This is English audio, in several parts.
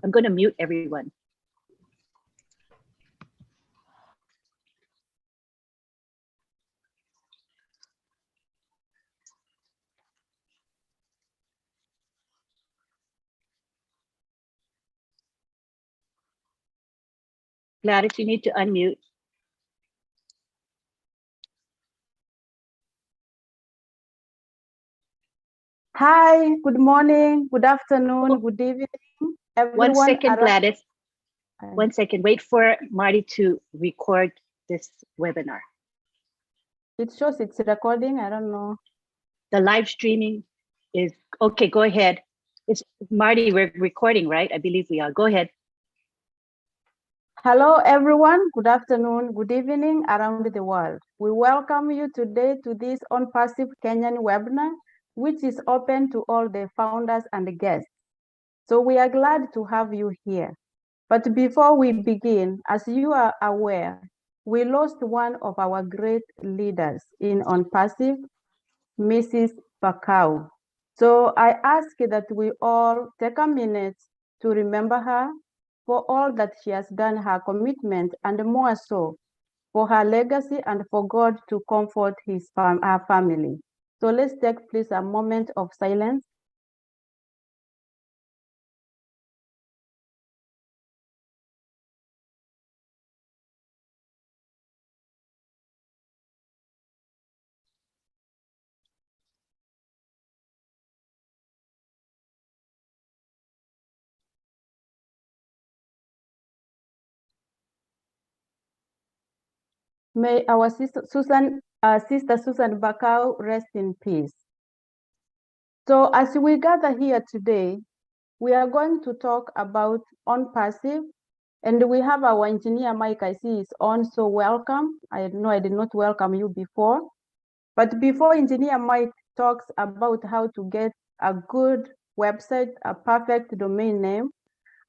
I'm going to mute everyone. Gladys, you need to unmute. Hi, good morning, good afternoon, good evening, everyone. 1 second, Gladys. 1 second. Wait for Marty to record this webinar. It shows it's recording. I don't know. The live streaming is okay. Go ahead. It's Marty. We're recording, right? I believe we are. Go ahead. Hello, everyone. Good afternoon, good evening around the world. We welcome you today to this Onpassive Kenyan webinar, which is open to all the founders and the guests. So we are glad to have you here. But before we begin, as you are aware, we lost one of our great leaders in Onpassive, Mrs. Bakau. So I ask that we all take a minute to remember her for all that she has done, her commitment, and more so, for her legacy and for God to comfort her family. So let's take please a moment of silence. May our sister Susan Bakau rest in peace. So as we gather here today, we are going to talk about Onpassive, and we have our engineer Mike, I see is on, so welcome. I know I did not welcome you before, but before engineer Mike talks about how to get a good website, a perfect domain name,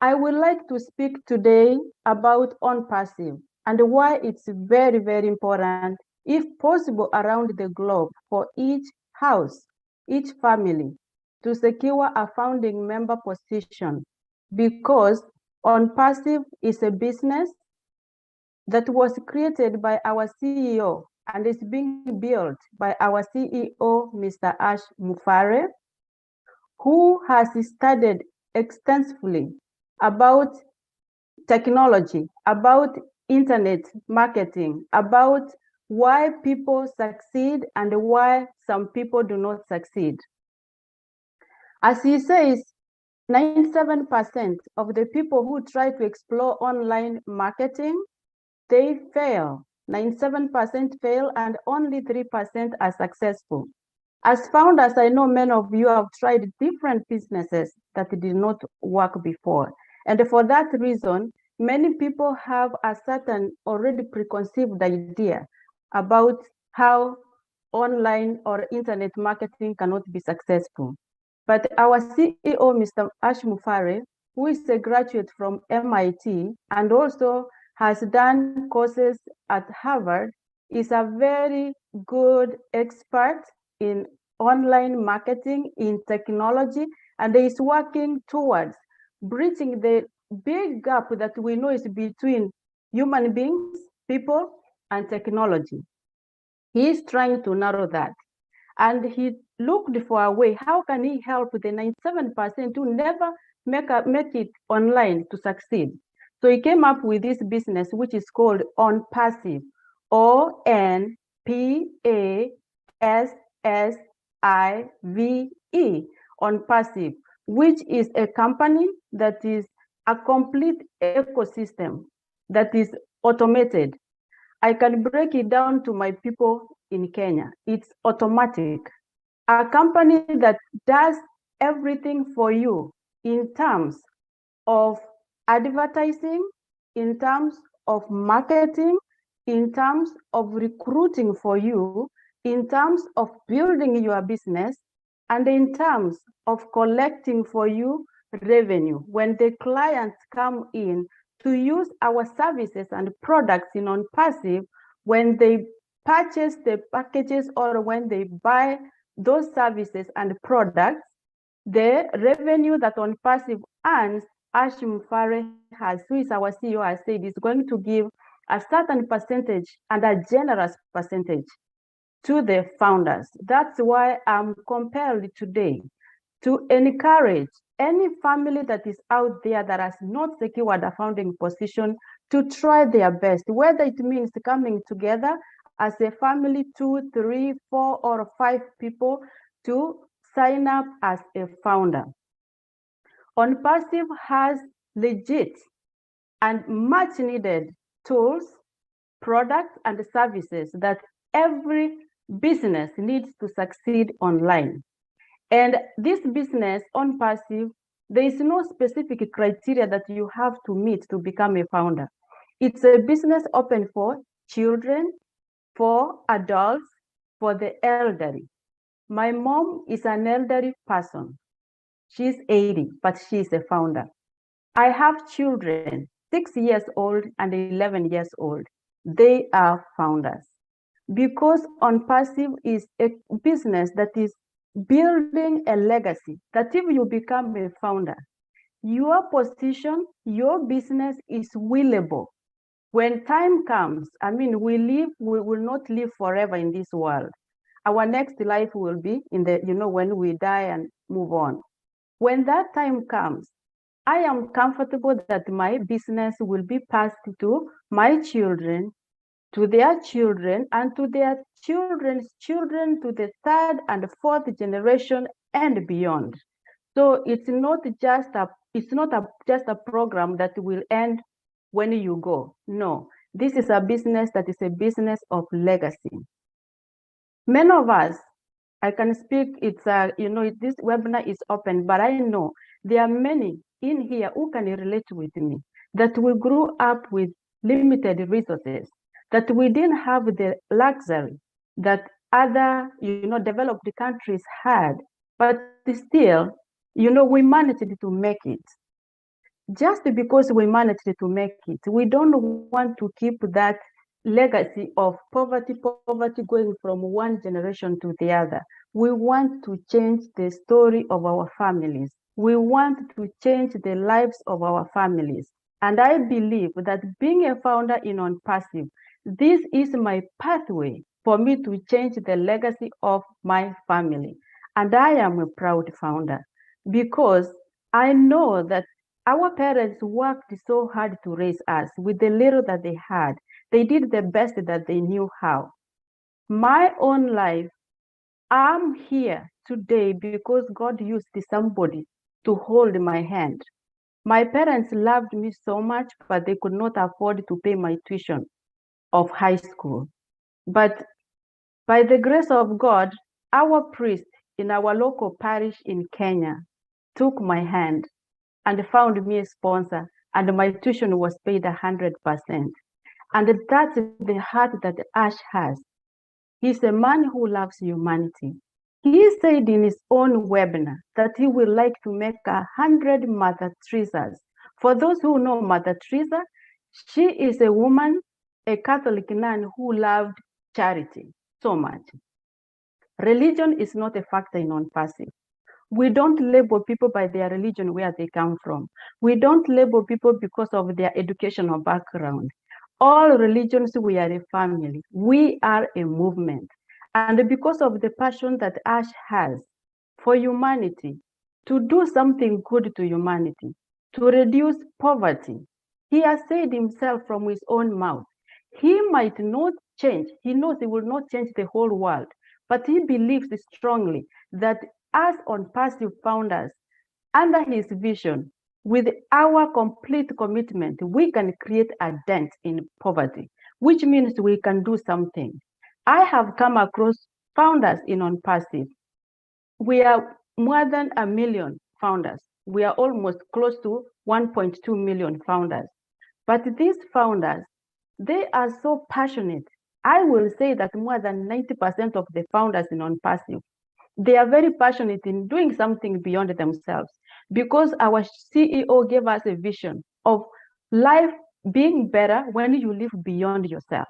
I would like to speak today about Onpassive and why it's very, very important, if possible, around the globe for each house, each family, to secure a founding member position, because Onpassive is a business that was created by our CEO and is being built by our CEO, Mr. Ash Mufareh, who has studied extensively about technology, about internet marketing, about why people succeed and why some people do not succeed. As he says, 97% of the people who try to explore online marketing, they fail. 97% fail and only 3% are successful. As founders, I know many of you have tried different businesses that did not work before. And for that reason, many people have a certain already preconceived idea about how online or internet marketing cannot be successful. But our CEO, Mr. Ash Mufareh, who is a graduate from MIT and also has done courses at Harvard, is a very good expert in online marketing, in technology, and is working towards bridging the big gap that we know is between human beings, people, and technology. He is trying to narrow that. And he looked for a way, how can he help the 97% who never make it online to succeed? So he came up with this business, which is called Onpassive, ONPASSIVE, Onpassive, which is a company that is a complete ecosystem that is automated. I can break it down to my people in Kenya. It's automatic. A company that does everything for you in terms of advertising, in terms of marketing, in terms of recruiting for you, in terms of building your business, and in terms of collecting for you revenue. When the clients come in to use our services and products in Onpassive, when they purchase the packages or when they buy those services and products, the revenue that Onpassive earns Mufareh has, who is our CEO, has said is going to give a certain percentage and a generous percentage to the founders. That's why I'm compelled today to encourage any family that is out there that has not secured a founding position to try their best, whether it means coming together as a family, 2, 3, 4, or 5 people to sign up as a founder. Onpassive has legit and much needed tools, products, and services that every business needs to succeed online. And this business, Onpassive, there is no specific criteria that you have to meet to become a founder. It's a business open for children, for adults, for the elderly. My mom is an elderly person. She's 80, but she's a founder. I have children, 6 years old and 11 years old. They are founders. Because Onpassive is a business that is building a legacy, that if you become a founder, your position, your business is willable. When time comes, I mean, we will not live forever in this world. Our next life will be in the, when we die and move on. When that time comes, I am comfortable that my business will be passed to my children, to their children, and to their children's children, to the 3rd and 4th generation and beyond. So it's not just a program that will end when you go. No, this is a business that is a business of legacy. Many of us, I can speak, it's this webinar is open, but I know there are many in here who can relate with me, that we grew up with limited resources, that we didn't have the luxury that other, developed countries had, but still, we managed to make it. Just because we managed to make it, we don't want to keep that legacy of poverty going from one generation to the other. We want to change the story of our families. We want to change the lives of our families. And I believe that being a founder in Onpassive, this is my pathway for me to change the legacy of my family. And I am a proud founder because I know that our parents worked so hard to raise us with the little that they had. They did the best that they knew how. My own life, I'm here today because God used somebody to hold my hand. My parents loved me so much, but they could not afford to pay my tuition of high school. But by the grace of God, our priest in our local parish in Kenya took my hand and found me a sponsor, and my tuition was paid 100%. And that's the heart that Ash has. He's a man who loves humanity. He said in his own webinar that he would like to make 100 Mother Teresas. For those who know Mother Teresa, she is a woman, a Catholic nun who loved charity so much. Religion is not a factor in Onpassive. We don't label people by their religion, where they come from. We don't label people because of their educational background. All religions, we are a family. We are a movement. And because of the passion that Ash has for humanity, to do something good to humanity, to reduce poverty, he has said himself from his own mouth, he might not change. He knows he will not change the whole world, but he believes strongly that as Onpassive founders, under his vision, with our complete commitment, we can create a dent in poverty, which means we can do something. I have come across founders in Onpassive. We are more than 1 million founders. We are almost close to 1.2 million founders. But these founders, they are so passionate. I will say that more than 90% of the founders in Onpassive, they are very passionate in doing something beyond themselves, because our CEO gave us a vision of life being better when you live beyond yourself.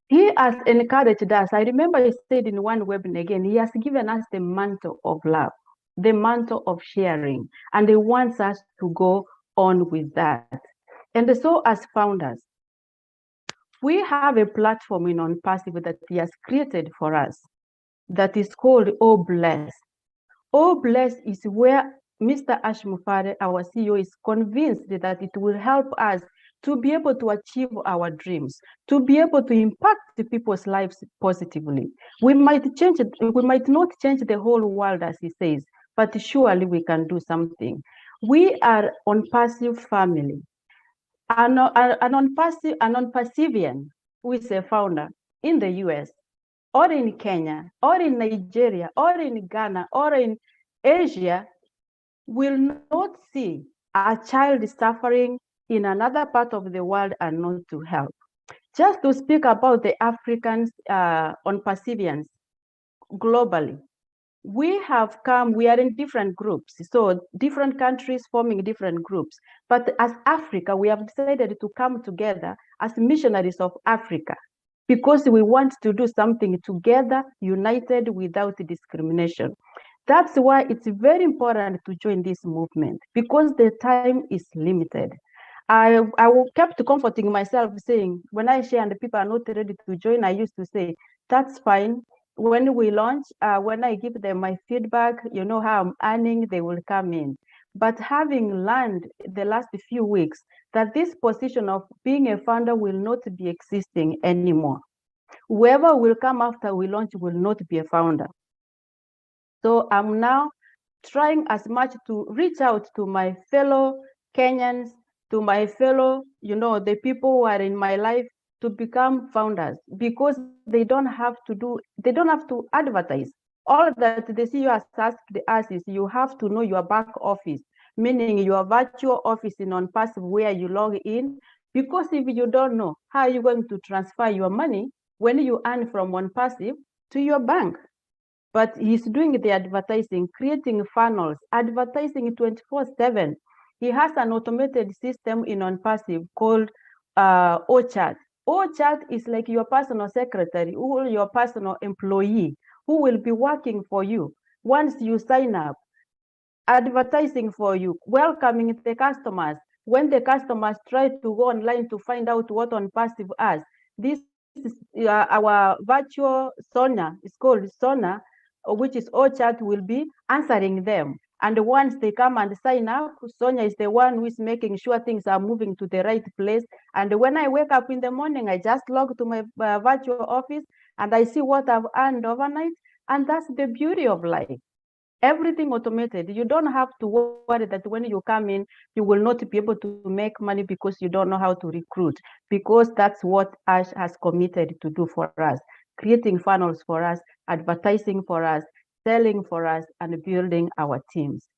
He has encouraged us. I remember he said in one webinar again, he has given us the mantle of love. the mantle of sharing, and he wants us to go on with that. And so as founders, we have a platform in Onpassive that he has created for us that is called Oh Bless. Oh Bless is where Mr. Mufareh, our CEO, is convinced that it will help us to be able to achieve our dreams, to be able to impact people's lives positively. We might not change the whole world, as he says, but surely we can do something. We are Onpassive family. An Onpassivian, who is a founder in the US, or in Kenya, or in Nigeria, or in Ghana, or in Asia, will not see a child suffering in another part of the world and not to help. Just to speak about the Africans Onpassivians globally, we are in different groups, so different countries forming different groups. But as Africa, we have decided to come together as missionaries of Africa because we want to do something together, united, without discrimination. That's why it's very important to join this movement, because the time is limited. I kept comforting myself saying, when I share and the people are not ready to join, I used to say, that's fine. When we launch, when I give them my feedback, you know how I'm earning, they will come in. But having learned the last few weeks that this position of being a founder will not be existing anymore. Whoever will come after we launch will not be a founder. So I'm now trying as much to reach out to my fellow Kenyans, to my fellow, the people who are in my life to become founders, because they don't have to advertise. All that the CEO has asked us is you have to know your back office, meaning your virtual office in Onpassive where you log in, because if you don't know, how are you going to transfer your money when you earn from Onpassive to your bank? But he's doing the advertising, creating funnels, advertising 24/7. He has an automated system in Onpassive called OChat. OChat is like your personal secretary or your personal employee who will be working for you. Once you sign up, advertising for you, welcoming the customers. When the customers try to go online to find out what Onpassive has, this is our virtual Sona, it's called Sona, which is OChat, will be answering them. And once they come and sign up, Sonia is the one who is making sure things are moving to the right place. And when I wake up in the morning, I just log to my virtual office and I see what I've earned overnight. And that's the beauty of life. Everything automated. You don't have to worry that when you come in, you will not be able to make money because you don't know how to recruit, because that's what Ash has committed to do for us, creating funnels for us, advertising for us, selling for us, and building our teams.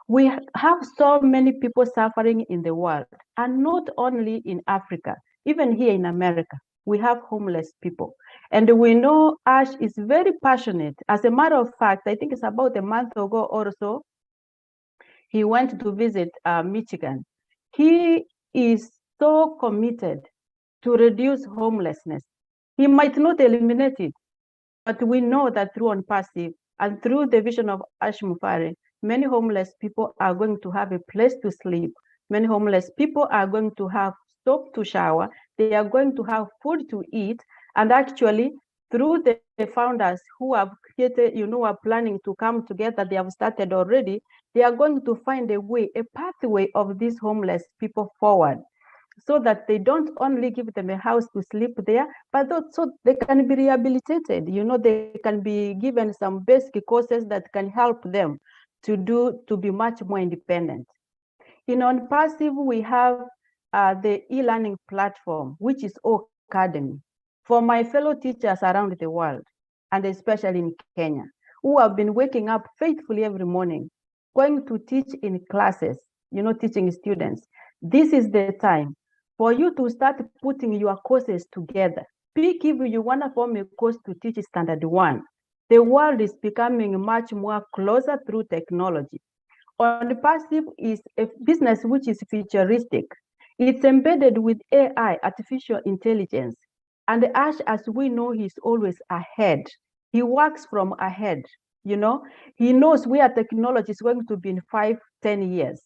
We have so many people suffering in the world, and not only in Africa, even here in America, we have homeless people. And we know Ash is very passionate. As a matter of fact, I think it's about a month ago or so, he went to visit Michigan. He is so committed to reduce homelessness. He might not eliminate it, but we know that through Onpassive and through the vision of Ash Mufareh, many homeless people are going to have a place to sleep. Many homeless people are going to have soap to shower. They are going to have food to eat. And actually, through the founders who have created, are planning to come together, they have started already, they are going to find a way, a pathway of these homeless people forward, so that they don't only give them a house to sleep there, but also they can be rehabilitated. They can be given some basic courses that can help them to be much more independent. In Onpassive, we have the e-learning platform, which is Academy, for my fellow teachers around the world, and especially in Kenya, who have been waking up faithfully every morning, going to teach in classes, teaching students. This is the time for you to start putting your courses together. Pick if you want to form a course to teach standard 1. The world is becoming much more closer through technology. Onpassive is a business which is futuristic. It's embedded with AI, artificial intelligence. And Ash, as we know, he's always ahead. He works from ahead. You know, he knows where technology is going to be in 5, 10 years.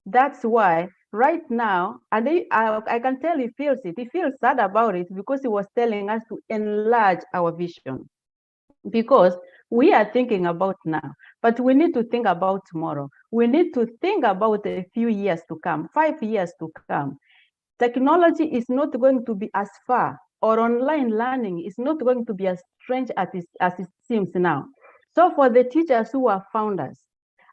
That's why right now, and I can tell he feels it. He feels sad about it because he was telling us to enlarge our vision. Because we are thinking about now, but we need to think about tomorrow. We need to think about a few years to come, 5 years to come. Technology is not going to be as far, or online learning is not going to be as strange as it seems now. So for the teachers who are founders,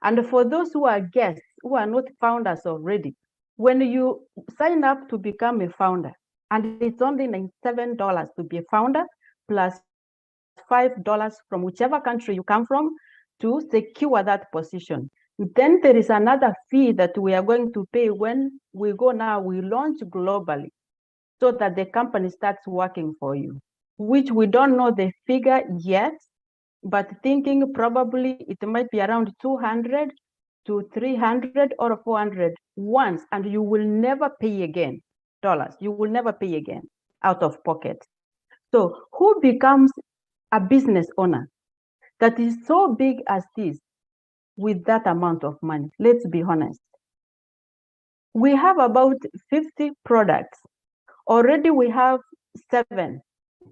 and for those who are guests, who are not founders already, when you sign up to become a founder, and it's only $97 to be a founder, plus $5 from whichever country you come from to secure that position. Then there is another fee that we are going to pay when we go now, we launch globally so that the company starts working for you, which we don't know the figure yet, but thinking probably it might be around 200 to 300 or 400 once, and you will never pay again dollars. You will never pay again out of pocket. So who becomes a business owner that is so big as this with that amount of money? Let's be honest. We have about 50 products. Already we have 7,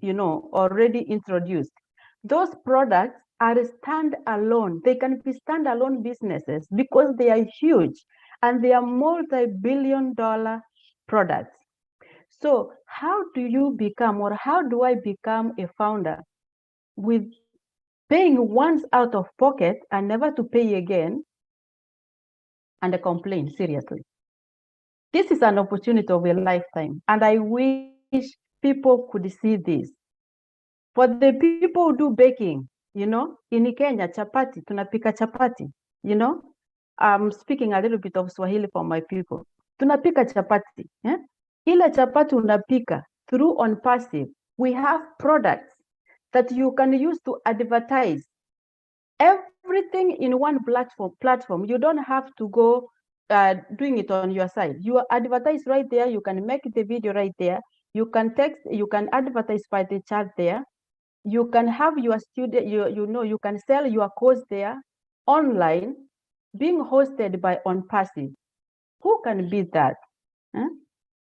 already introduced. Those products are standalone. They can be standalone businesses because they are huge and they are multi-billion-dollar products. So how do you become, or how do I become a founder with paying once out of pocket and never to pay again and a complaint? Seriously, this is an opportunity of a lifetime, and I wish people could see this. For the people who do baking, in Kenya, chapati, tunapika chapati, I'm speaking a little bit of Swahili for my people. Tunapika chapati, ile chapati unapika through Onpassive. We have products that you can use to advertise everything in one platform. You don't have to go doing it on your side. You advertise right there. You can make the video right there. You can text, you can advertise by the chat there. You can have your student, you can sell your course there online, being hosted by Onpassive. Who can beat that?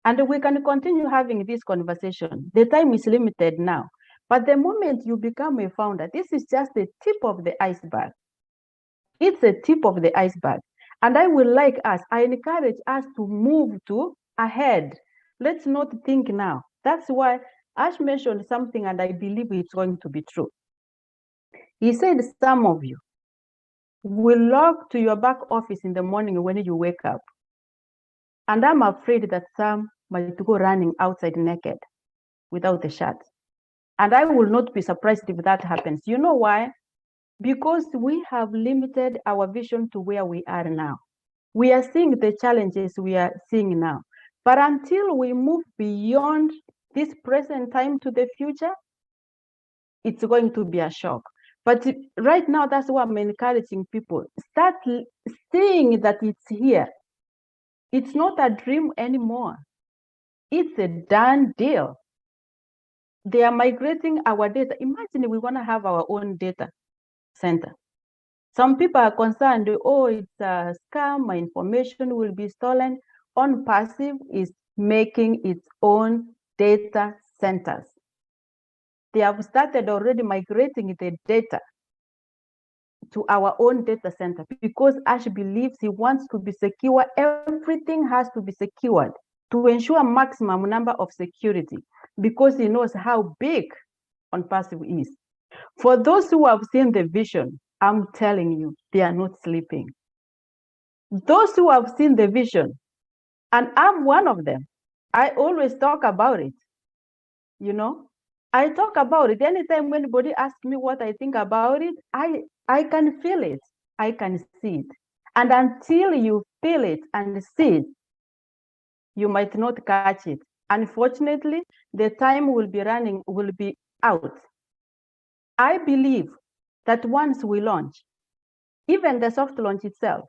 And we can continue having this conversation. The time is limited now. But the moment you become a founder, this is just the tip of the iceberg. It's a tip of the iceberg. And I would like us, I encourage us to move to ahead. Let's not think now. That's why Ash mentioned something, and I believe it's going to be true. He said some of you will log to your back office in the morning when you wake up. And I'm afraid that some might go running outside naked without a shirt. And I will not be surprised if that happens. You know why? Because we have limited our vision to where we are now. We are seeing the challenges we are seeing now. But until we move beyond this present time to the future, it's going to be a shock. But right now, that's why I'm encouraging people. Start seeing that it's here. It's not a dream anymore. It's a done deal. They are migrating our data. Imagine we want to have our own data center. Some people are concerned, oh, it's a scam, my information will be stolen. Onpassive is making its own data centers. They have started already migrating the data to our own data center because Ash believes he wants to be secure. Everything has to be secured to ensure maximum number of security because he knows how big Onpassive is. For those who have seen the vision, I'm telling you, they are not sleeping. Those who have seen the vision, and I'm one of them, I always talk about it. I talk about it. Anytime anybody asks me what I think about it, I can feel it. I can see it. And until you feel it and see it, you might not catch it. Unfortunately, the time will be out. I believe that once we launch, even the soft launch itself,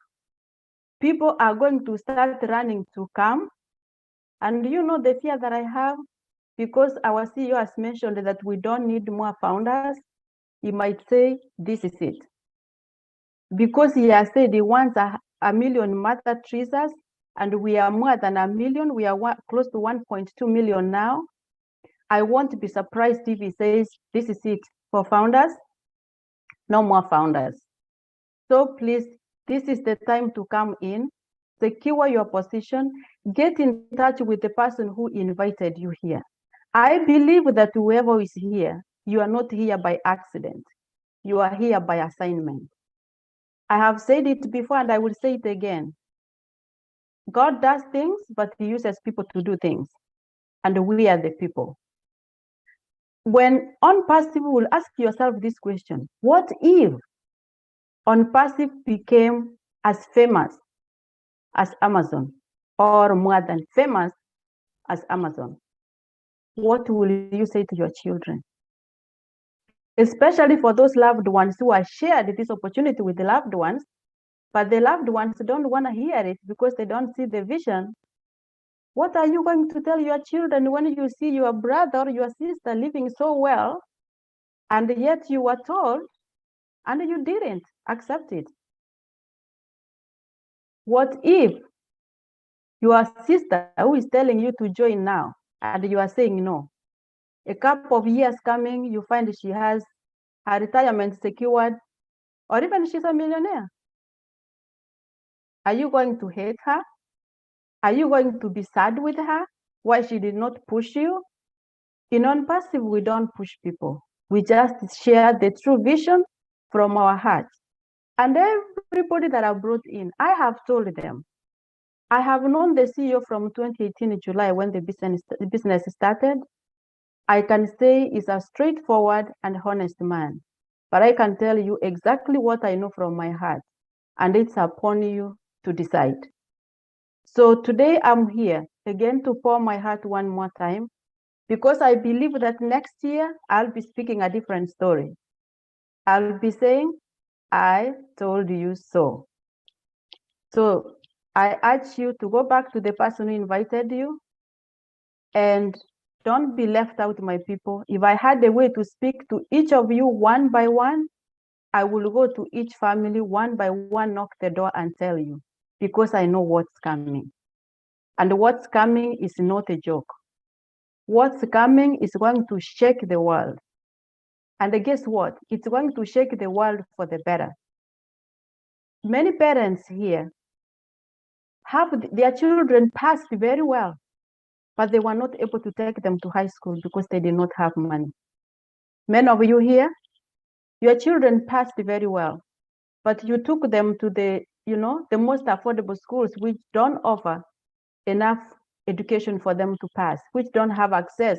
people are going to start running to come. And the fear that I have, because our CEO has mentioned that we don't need more founders, he might say, this is it. because he has said he wants a million Mother Teresa's, and we are more than a million. We are close to 1.2 million now. I won't be surprised if he says, this is it for founders, no more founders. So please, this is the time to come in, secure your position, get in touch with the person who invited you here. I believe that whoever is here, you are not here by accident. You are here by assignment. I have said it before and I will say it again. God does things, but he uses people to do things. And we are the people. When Onpassive, will ask yourself this question: what if Onpassive became as famous as Amazon, or more than famous as Amazon? What will you say to your children? Especially for those loved ones who are shared this opportunity with the loved ones, but the loved ones don't want to hear it because they don't see the vision. What are you going to tell your children when you see your brother or your sister living so well, and yet you were told and you didn't accept it? What if your sister who is telling you to join now and you are saying no? A couple of years coming, you find she has her retirement secured, or even she's a millionaire. Are you going to hate her? Are you going to be sad with her? Why she did not push you? In Onpassive, we don't push people. We just share the true vision from our hearts. And everybody that I brought in, I have told them. I have known the CEO from 2018 July when the business started. I can say he's a straightforward and honest man. But I can tell you exactly what I know from my heart. And it's upon you to decide. So today I'm here again to pour my heart one more time, because I believe that next year I'll be speaking a different story. I'll be saying, I told you so. So I urge you to go back to the person who invited you and don't be left out, my people. If I had a way to speak to each of you one by one, I will go to each family one by one, knock the door and tell you, because I know what's coming. And what's coming is not a joke. What's coming is going to shake the world. And guess what? It's going to shake the world for the better. Many parents here have their children passed very well, but they were not able to take them to high school because they did not have money. Many of you here, your children passed very well, but you took them to the most affordable schools, which don't offer enough education for them to pass, which don't have access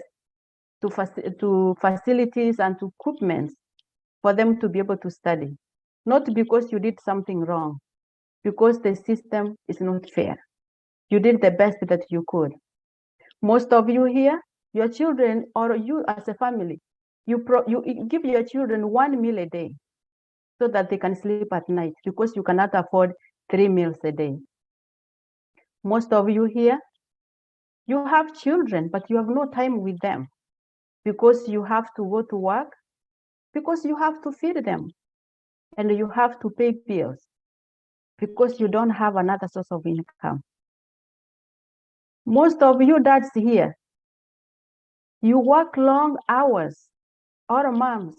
to facilities and to equipment for them to be able to study. Not because you did something wrong, because the system is not fair. You did the best that you could. Most of you here, your children or you as a family, you give your children 1 meal a day so that they can sleep at night, because you cannot afford 3 meals a day. Most of you here, you have children, but you have no time with them because you have to go to work, because you have to feed them, and you have to pay bills because you don't have another source of income. Most of you dads here, you work long hours, or moms,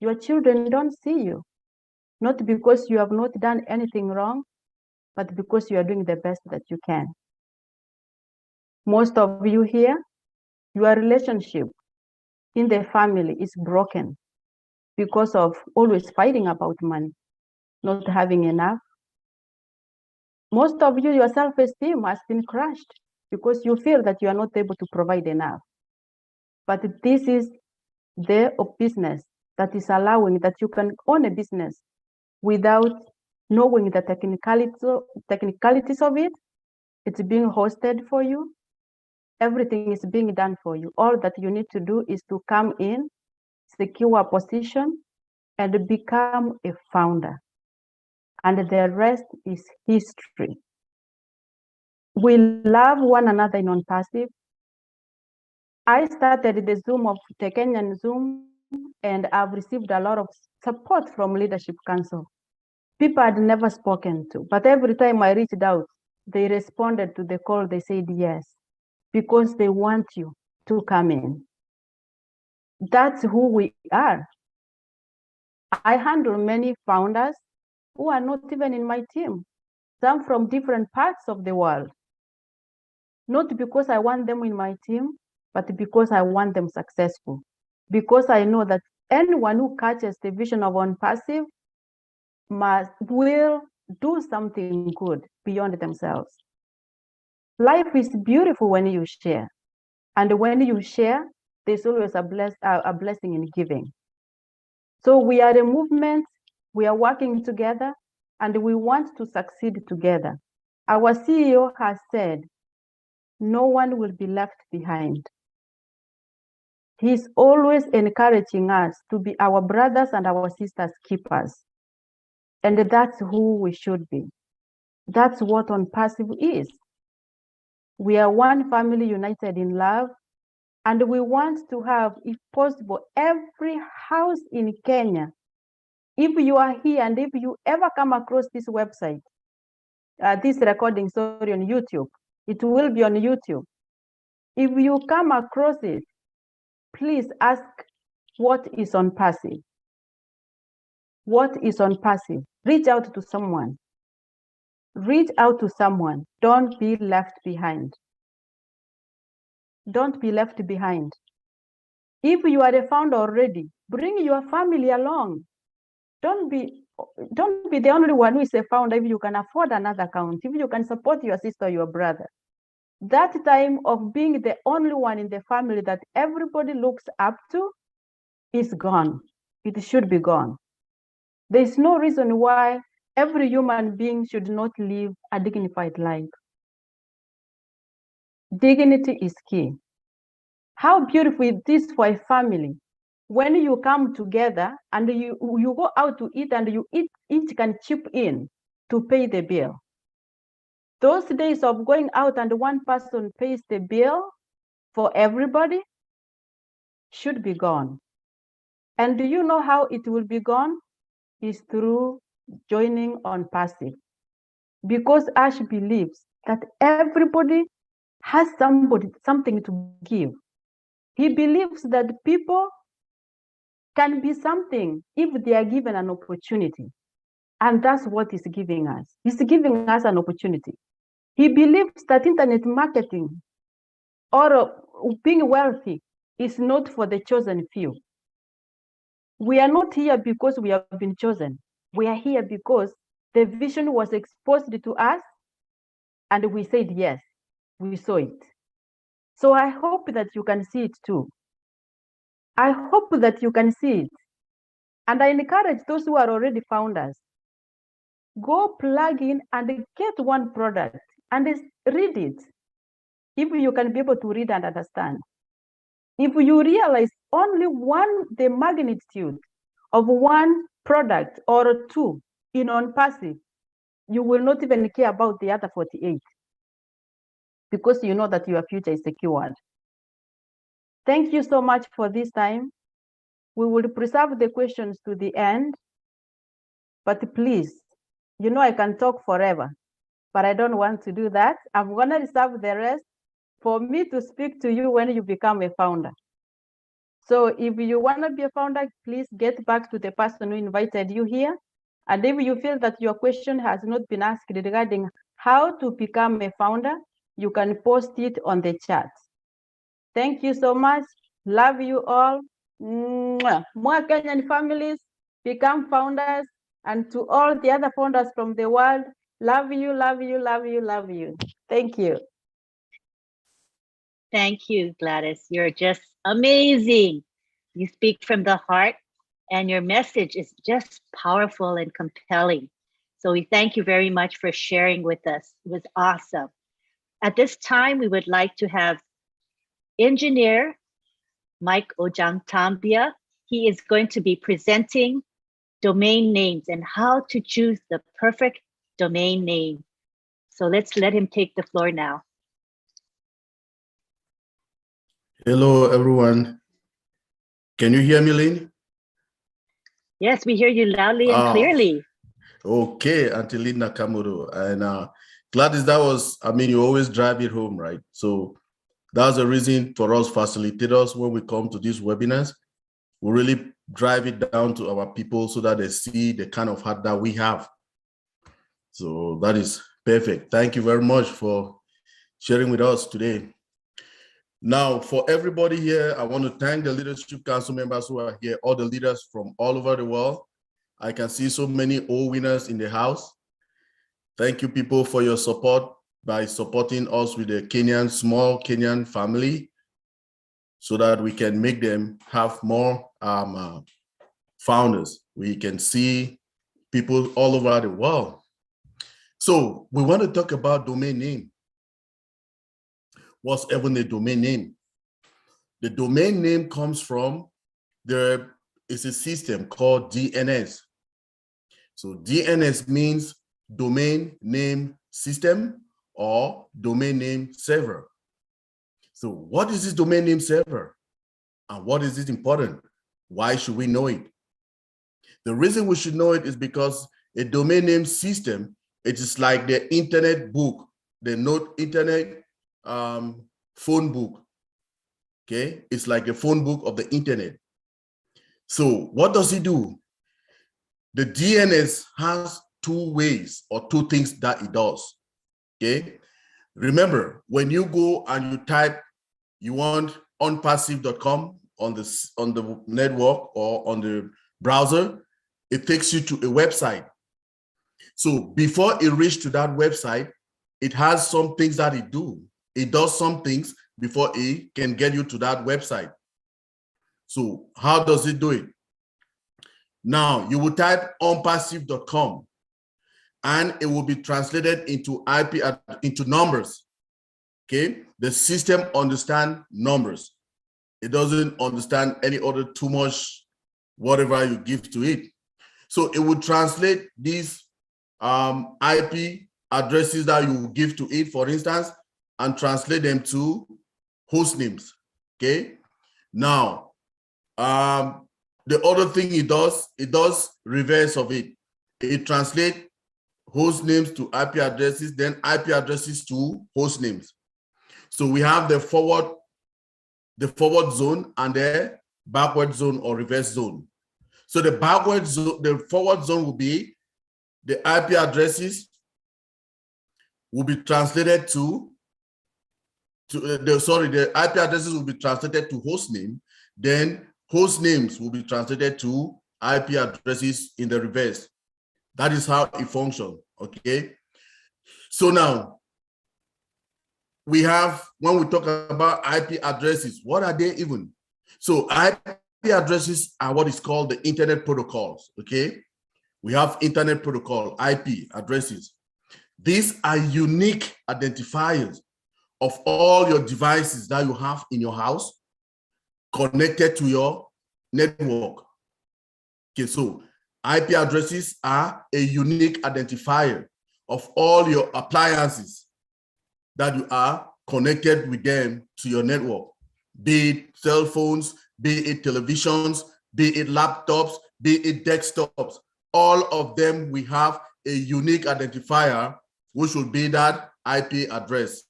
your children don't see you, not because you have not done anything wrong, but because you are doing the best that you can. Most of you here, your relationship in the family is broken because of always fighting about money, not having enough. Most of you, your self-esteem has been crushed because you feel that you are not able to provide enough. But this is the business that is allowing that you can own a business without knowing the technicalities of it. It's being hosted for you. Everything is being done for you. All that you need to do is to come in, secure a position, and become a founder. And the rest is history. We love one another in Onpassive. I started the Zoom of the Kenyan Zoom, and I've received a lot of support from Leadership Council. people I'd never spoken to. But every time I reached out, they responded to the call. They said yes, because they want you to come in. That's who we are. I handle many founders who are not even in my team, some from different parts of the world. Not because I want them in my team, but because I want them successful. Because I know that anyone who catches the vision of Onpassive will do something good beyond themselves. Life is beautiful when you share. And when you share, there's always a blessing in giving. So we are a movement, we are working together, and we want to succeed together. Our CEO has said, no one will be left behind. He's always encouraging us to be our brothers and our sisters' keepers. And that's who we should be. That's what Onpassive is. We are one family united in love, and we want to have, if possible, every house in Kenya. If you are here and if you ever come across this website, this recording, sorry, on YouTube, it will be on YouTube. If you come across it, please ask, what is Onpassive? What is Onpassive? Reach out to someone. Reach out to someone. Don't be left behind. Don't be left behind. If you are a founder already, bring your family along. Don't be the only one who is a founder. If you can afford another account, if you can support your sister or your brother, that time of being the only one in the family that everybody looks up to is gone. It should be gone. There's no reason why every human being should not live a dignified life. Dignity is key. How beautiful it is for a family when you come together and you go out to eat and you each can chip in to pay the bill. Those days of going out and one person pays the bill for everybody should be gone. And do you know how it will be gone? Is through joining Onpassive. Because Ash believes that everybody has something to give. He believes that people can be something if they are given an opportunity. And that's what he's giving us. He's giving us an opportunity. He believes that internet marketing or being wealthy is not for the chosen few. We are not here because we have been chosen. We are here because the vision was exposed to us and we said yes, we saw it. So I hope that you can see it too. I hope that you can see it. And I encourage those who are already founders, go plug in and get one product and read it. If you can be able to read and understand. If you realize only the magnitude of one product or two in Onpassive, you will not even care about the other 48 because you know that your future is secured. Thank you so much for this time. We will preserve the questions to the end, but please, you know I can talk forever, but I don't want to do that. I'm gonna reserve the rest for me to speak to you when you become a founder. So if you wanna be a founder, please get back to the person who invited you here. And if you feel that your question has not been asked regarding how to become a founder, you can post it on the chat. Thank you so much. Love you all. Mwah. More Kenyan families, become founders. And to all the other founders from the world, love you, love you, love you, love you. Thank you. Thank you, Gladys. You're just amazing. You speak from the heart, and your message is just powerful and compelling. So we thank you very much for sharing with us. It was awesome. At this time, we would like to have engineer Mike Ojangtambia. He is going to be presenting domain names and how to choose the perfect domain name. So let's let him take the floor now. Hello, everyone. Can you hear me, Lynn? Yes, we hear you loudly and clearly. Okay, Auntie Linda Nakamura. And Gladys, that was, I mean, you always drive it home, right? So that's the reason for us facilitators when we come to these webinars. We really drive it down to our people so that they see the kind of heart that we have. So that is perfect. Thank you very much for sharing with us today. Now, for everybody here, I want to thank the Leadership Council members who are here, all the leaders from all over the world. I can see so many old winners in the house. Thank you, people, for your support by supporting us with the small Kenyan family so that we can make them have more founders. We can see people all over the world. So we want to talk about domain name. What's even a domain name? The domain name comes from, there is a system called DNS. So DNS means domain name system or domain name server. So what is this domain name server? And what is it important? Why should we know it? The reason we should know it is because a domain name system, it is like the internet book, the internet phone book. Okay, it's like a phone book of the internet. So what does it do? The DNS has two ways or two things that it does. Okay, remember when you go and you type, you want onpassive.com on the network or on the browser, it takes you to a website. So before it reaches to that website, it has some things that it do. It does some things before it can get you to that website. So how does it do it? Now you will type onpassive.com and it will be translated into into numbers. Okay, the system understands numbers. It doesn't understand any other too much, whatever you give to it. So it will translate these IP addresses that you give to it, for instance, and translate them to host names. Okay. Now, the other thing it does reverse of it. It translates host names to IP addresses, then IP addresses to host names. So we have the forward zone and the backward zone or reverse zone. So the forward zone will be the IP addresses will be translated the IP addresses will be translated to host name, then host names will be translated to IP addresses in the reverse. That is how it functions, okay? So now, we have, when we talk about IP addresses, what are they even? So IP addresses are what is called the internet protocols, okay? We have internet protocol, IP addresses. These are unique identifiers of all your devices that you have in your house connected to your network. Okay, so IP addresses are a unique identifier of all your appliances that you are connected with them to your network, be it cell phones, be it televisions, be it laptops, be it desktops. All of them, we have a unique identifier, which will be that IP address.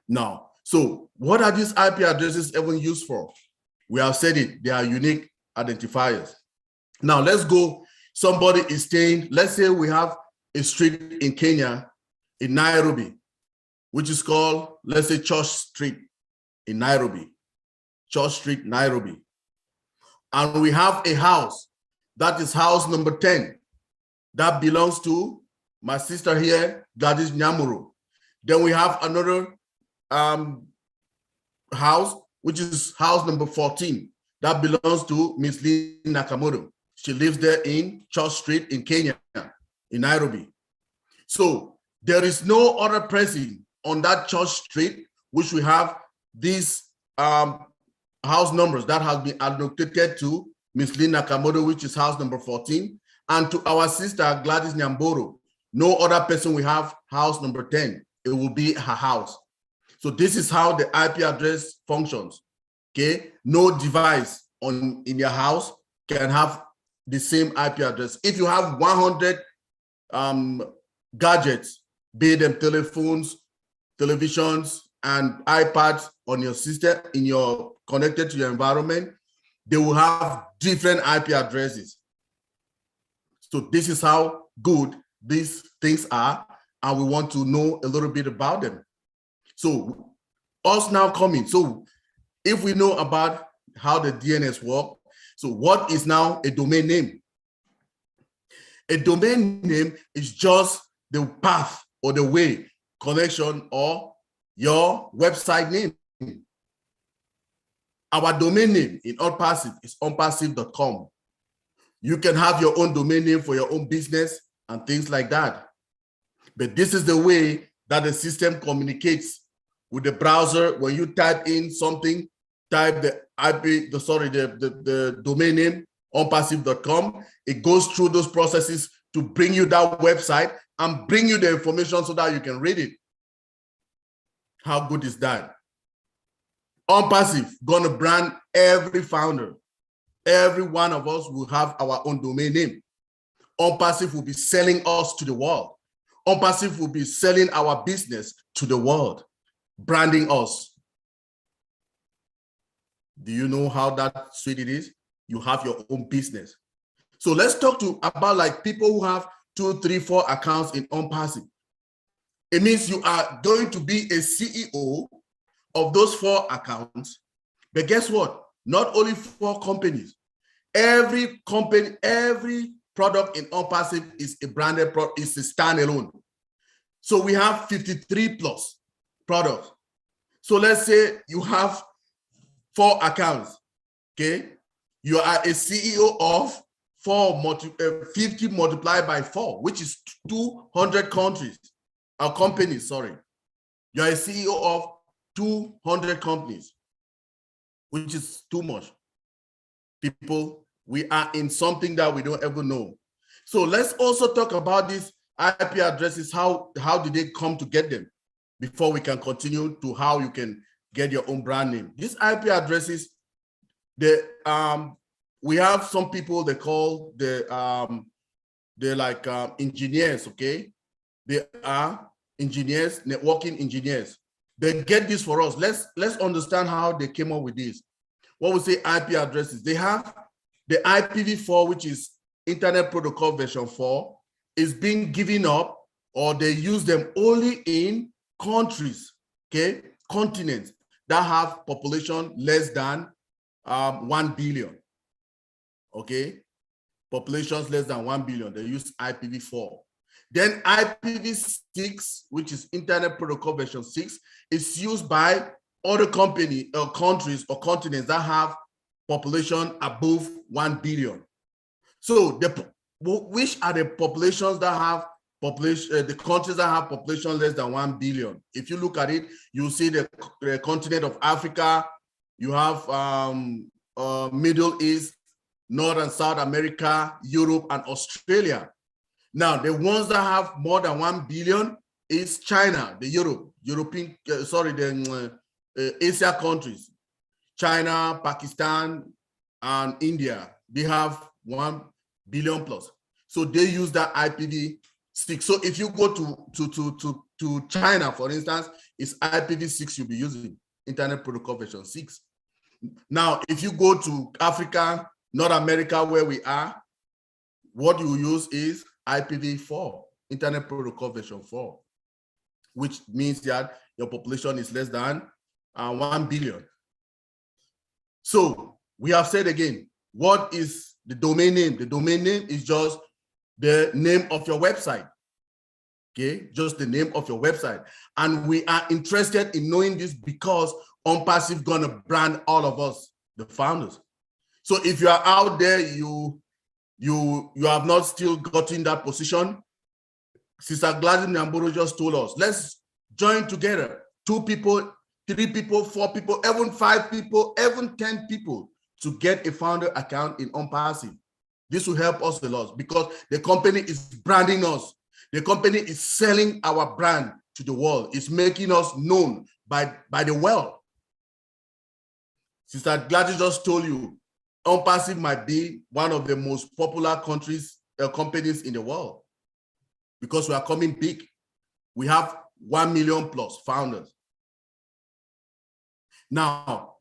Now, so what are these IP addresses even used for? We have said it, they are unique identifiers. Now let's go, somebody is staying, let's say we have a street in Kenya, in Nairobi, which is called, let's say, Church Street in Nairobi, Church Street, Nairobi. And we have a house, that is house number 10, that belongs to my sister here, Gladys Nyaboro. Then we have another house, which is house number 14, that belongs to Miss Lee Nakamura. She lives there in Church Street in Kenya, in Nairobi. So there is no other person on that Church Street, which we have these house numbers that has been allocated to Miss Lee Nakamura, which is house number 14, and to our sister Gladys Nyaboro. No other person we have house number 10. It will be her house. So this is how the IP address functions. Okay, no device in your house can have the same IP address. If you have 100 gadgets, be them telephones, televisions, and iPads on your system, connected to your environment, they will have different IP addresses. So this is how good these things are, and we want to know a little bit about them. So us now coming. So if we know about how the DNS work, so what is now a domain name? A domain name is just the path or the way, connection, or your website name. Our domain name in Onpassive is onpassive.com. You can have your own domain name for your own business and things like that. But this is the way that the system communicates with the browser. When you type in something, type the domain name, onpassive.com. It goes through those processes to bring you that website and bring you the information so that you can read it. How good is that? Onpassive gonna brand every founder. Every one of us will have our own domain name. Onpassive will be selling us to the world. Onpassive will be selling our business to the world, branding us. Do you know how that sweet it is? You have your own business. So let's talk about like people who have 2, 3, 4 accounts in Onpassive. It means you are going to be a CEO of those 4 accounts. But guess what? Not only 4 companies. Every company, every product in Onpassive is a branded product, is a standalone. So we have 53 plus products. So let's say you have 4 accounts, okay? You are a CEO of 50 multiplied by 4, which is 200 companies, sorry. You're a CEO of 200 companies, which is too much. People, we are in something that we don't ever know. So let's also talk about these IP addresses. How did they come to get them? Before we can continue to how you can get your own brand name. These IP addresses, we have some people they call they're like engineers, okay? They are engineers, networking engineers. They get this for us. Let's understand how they came up with this. What we say IP addresses, they have the IPv4, which is Internet Protocol version 4, is being given up, or they use them only in countries, okay, continents that have population less than 1 billion, okay? Populations less than 1 billion, they use IPv4. Then IPv6, which is Internet Protocol version 6, is used by other countries or continents that have population above 1 billion. So which are the populations that have the countries that have population less than 1 billion? If you look at it, you see the continent of Africa, you have Middle East, North and South America, Europe, and Australia. Now, the ones that have more than 1 billion is China, the Asia countries, China, Pakistan, and India. They have 1 billion plus. So they use that IPv6. So if you go to China, for instance, it's IPv6 you'll be using, Internet Protocol version 6. Now, if you go to Africa, North America, where we are, what you use is IPv4, Internet Protocol version 4, which means that your population is less than 1 billion. So we have said again, what is the domain name? The domain name is just the name of your website, okay? Just the name of your website. And we are interested in knowing this because Onpassive gonna brand all of us, the founders. So if you are out there, you have not still gotten that position, Sister Gladys Nyaboro just told us, let's join together, 2 people, 3 people, 4 people, even 5 people, even 10 people to get a founder account in Onpassive. This will help us a lot because the company is branding us. The company is selling our brand to the world. It's making us known by the world. Sister Gladys just told you, Onpassive might be one of the most popular companies in the world because we are coming big. We have 1 million plus founders. Now,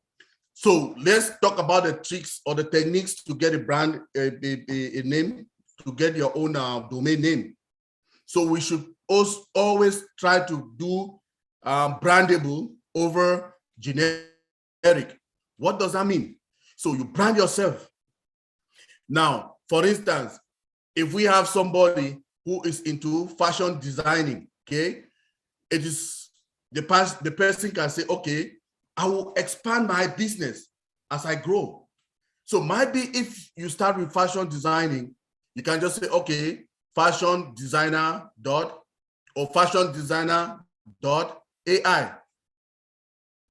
so let's talk about the tricks or the techniques to get a brand, a name, to get your own domain name. So we should always try to do brandable over generic. What does that mean? So you brand yourself. Now, for instance, if we have somebody who is into fashion designing, okay, it is the person can say, okay, I will expand my business as I grow. So maybe if you start with fashion designing, you can just say, okay, fashion designer dot or fashion designer dot AI.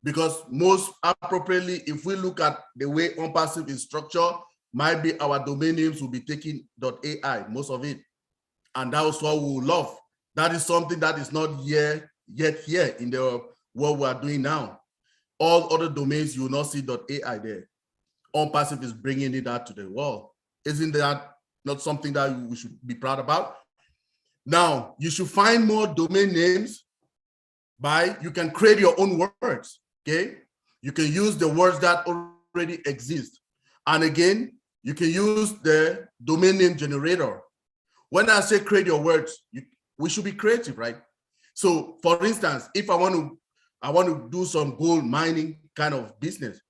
Because most appropriately, if we look at the way Onpassive is structured, might be our domain names will be taking .ai, most of it. And that's what we love. That is something that is not yet here in the what we are doing now. All other domains, you will not see .ai there. Onpassive is bringing it out to the world. Isn't that not something that we should be proud about? Now, you should find more domain names by, you can create your own words, okay? You can use the words that already exist. And again, you can use the domain name generator. When I say create your words, we should be creative, right? So for instance, if I want to do some gold mining kind of business,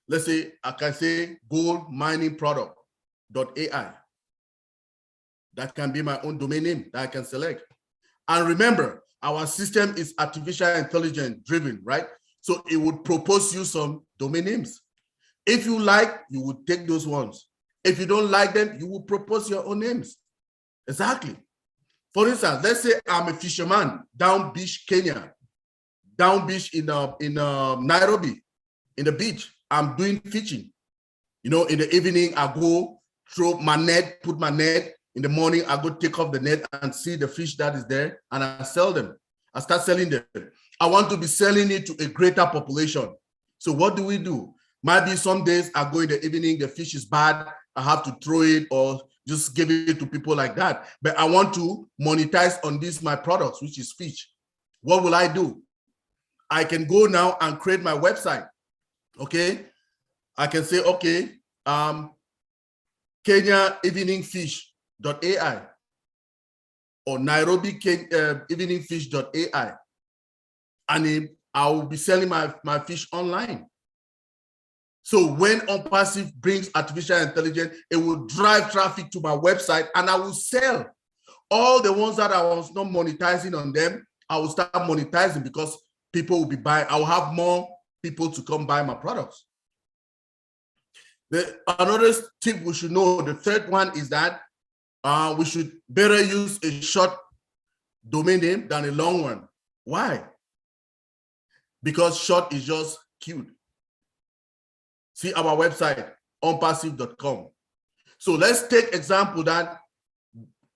let's say I can say gold mining product.ai. That can be my own domain name that I can select. And remember, our system is artificial intelligence driven, right? So it would propose you some domain names. If you like, you would take those ones. If you don't like them, you will propose your own names. Exactly. For instance, let's say I'm a fisherman down beach, Kenya, down beach in Nairobi, in the beach. I'm doing fishing. You know, in the evening, I go throw my net, put my net. In the morning, I go take off the net and see the fish that is there, and I sell them. I start selling them. I want to be selling it to a greater population. So what do? Maybe some days I go in the evening, the fish is bad, I have to throw it or just give it to people like that. But I want to monetize on this, my products, which is fish. What will I do? I can go now and create my website, okay? I can say, okay, Kenya Evening Fish.ai or Nairobi Evening Fish.ai. And I will be selling my fish online. So when Onpassive brings artificial intelligence, it will drive traffic to my website and I will sell. All the ones that I was not monetizing on them, I will start monetizing because people will be buying. I will have more people to come buy my products. Another tip we should know, the third one is that we should better use a short domain name than a long one. Why? Because short is just cute. See our website, onpassive.com. So let's take example that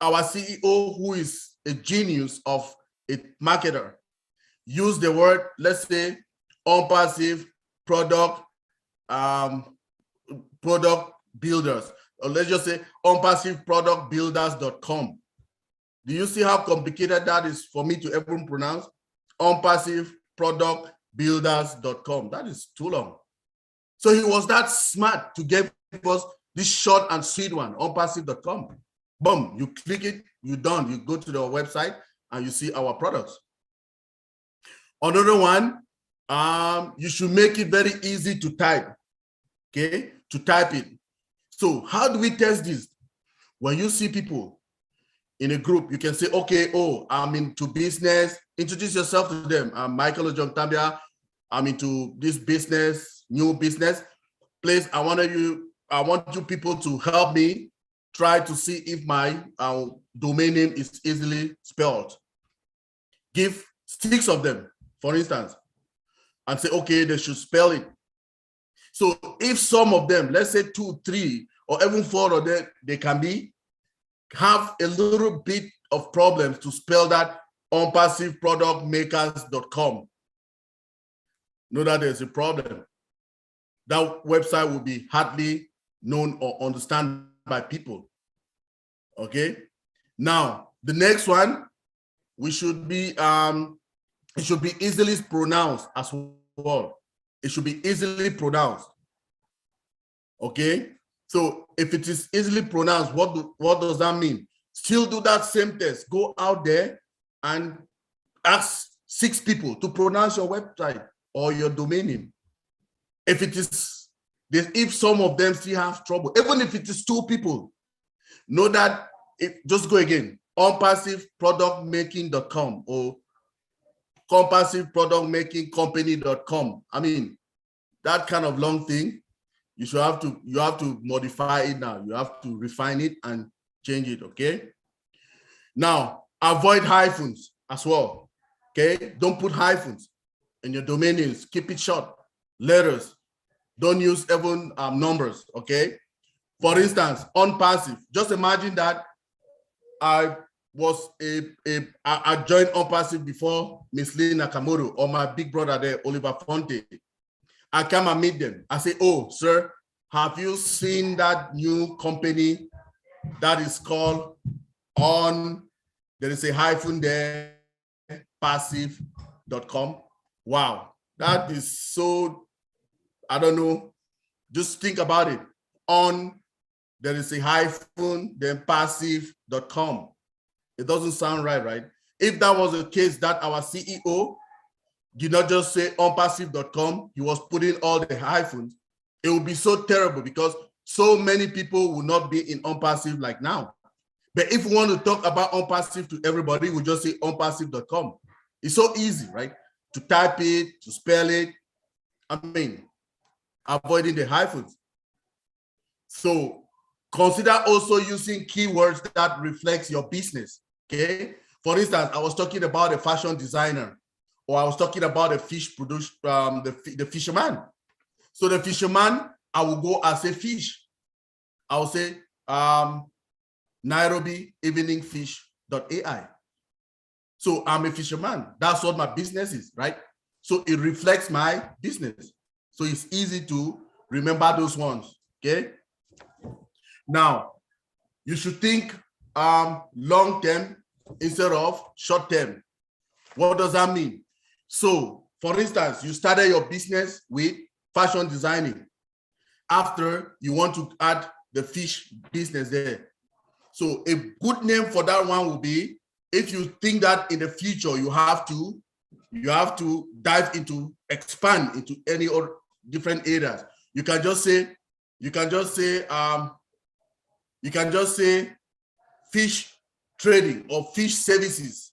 our CEO, who is a genius of a marketer, use the word, let's say, Onpassive product builders, or let's just say onpassiveproductbuilders.com. Do you see how complicated that is for me to even pronounce? Onpassiveproductbuilders.com. That is too long. So he was that smart to give us this short and sweet one, onpassive.com. Boom, you click it, you're done. You go to the website and you see our products. Another one, you should make it very easy to type, okay? To type it. So how do we test this? When you see people in a group, you can say, okay, oh, I'm into business. Introduce yourself to them. I'm Michael Ojontambia. I'm into this business, new business. Please, I want you people to help me try to see if my domain name is easily spelled. Give 6 of them, for instance, and say, okay, they should spell it. So if some of them, let's say 2, 3, or even 4 of them, they can have a little bit of problems to spell that onpassiveproductmakers.com. Know that there's a problem. That website will be hardly known or understand by people. Okay. Now, the next one, it should be easily pronounced as well. It should be easily pronounced. Okay. So if it is easily pronounced, what does that mean? Still do that same test. Go out there and ask 6 people to pronounce your website or your domain name. If some of them still have trouble, even if it is 2 people, know that just go again, onpassiveproductmaking.com or compassiveproductmakingcompany.com. I mean, that kind of long thing, you have to modify it now. You have to refine it and change it, okay? Now, avoid hyphens as well, okay? Don't put hyphens in your domain names. Keep it short, letters. Don't use even numbers, okay? For instance, Onpassive. Just imagine that I joined Onpassive before Miss Lee Nakamura or my big brother there, Oliver Fonte. I come and meet them. I say, oh, sir, have you seen that new company that is called there is a hyphen there, passive.com? Wow, that is so, I don't know, just think about it. There is a hyphen, then passive.com. It doesn't sound right? If that was the case that our CEO did not just say onpassive.com, he was putting all the hyphens, it would be so terrible because so many people will not be in Onpassive like now. But if we want to talk about Onpassive to everybody, we just say onpassive.com. It's so easy, right? To type it, to spell it. I mean, avoiding the hyphens. So consider also using keywords that reflects your business, okay? For instance, I was talking about a fashion designer, or I was talking about a fish producer, the fisherman. So the fisherman, I will go as a fish. I will say Nairobi eveningfish.ai. So I'm a fisherman. That's what my business is, right? So it reflects my business. So it's easy to remember those ones, okay? Now, you should think long-term instead of short-term. What does that mean? So, for instance, you started your business with fashion designing. After, you want to add the fish business there. So a good name for that one will be, if you think that in the future you have to expand into any other different areas, you can just say fish trading or fish services.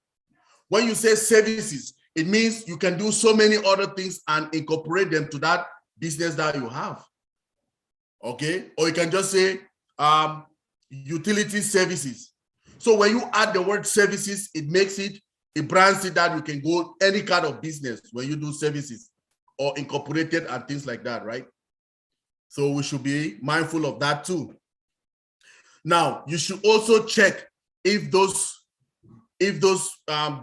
When you say services, it means you can do so many other things and incorporate them to that business that you have. Okay, or you can just say utility services. So when you add the word services, it brands it that you can go any kind of business when you do services or incorporated and things like that, right? So we should be mindful of that too. Now, you should also check if those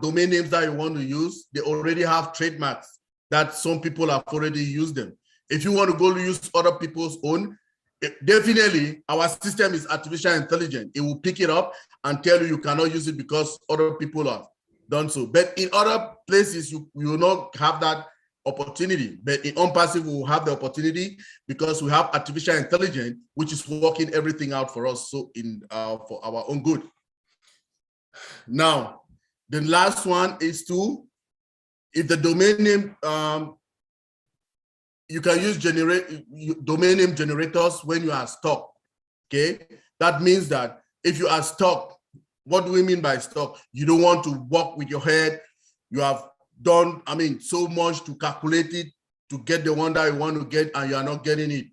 domain names that you want to use, they already have trademarks that some people have already used them. If you want to go use other people's own, definitely our system is artificial intelligence. It will pick it up and tell you cannot use it because other people have done so. But in other places, you will not have that opportunity. But in Onpassive, we will have the opportunity because we have artificial intelligence, which is working everything out for us, so for our own good. Now, the last one is if the domain name, you can use domain name generators when you are stuck, okay? That means that if you are stuck, what do we mean by stuck? You don't want to work with your head. You have done, so much to calculate it, to get the one that you want to get, and you are not getting it.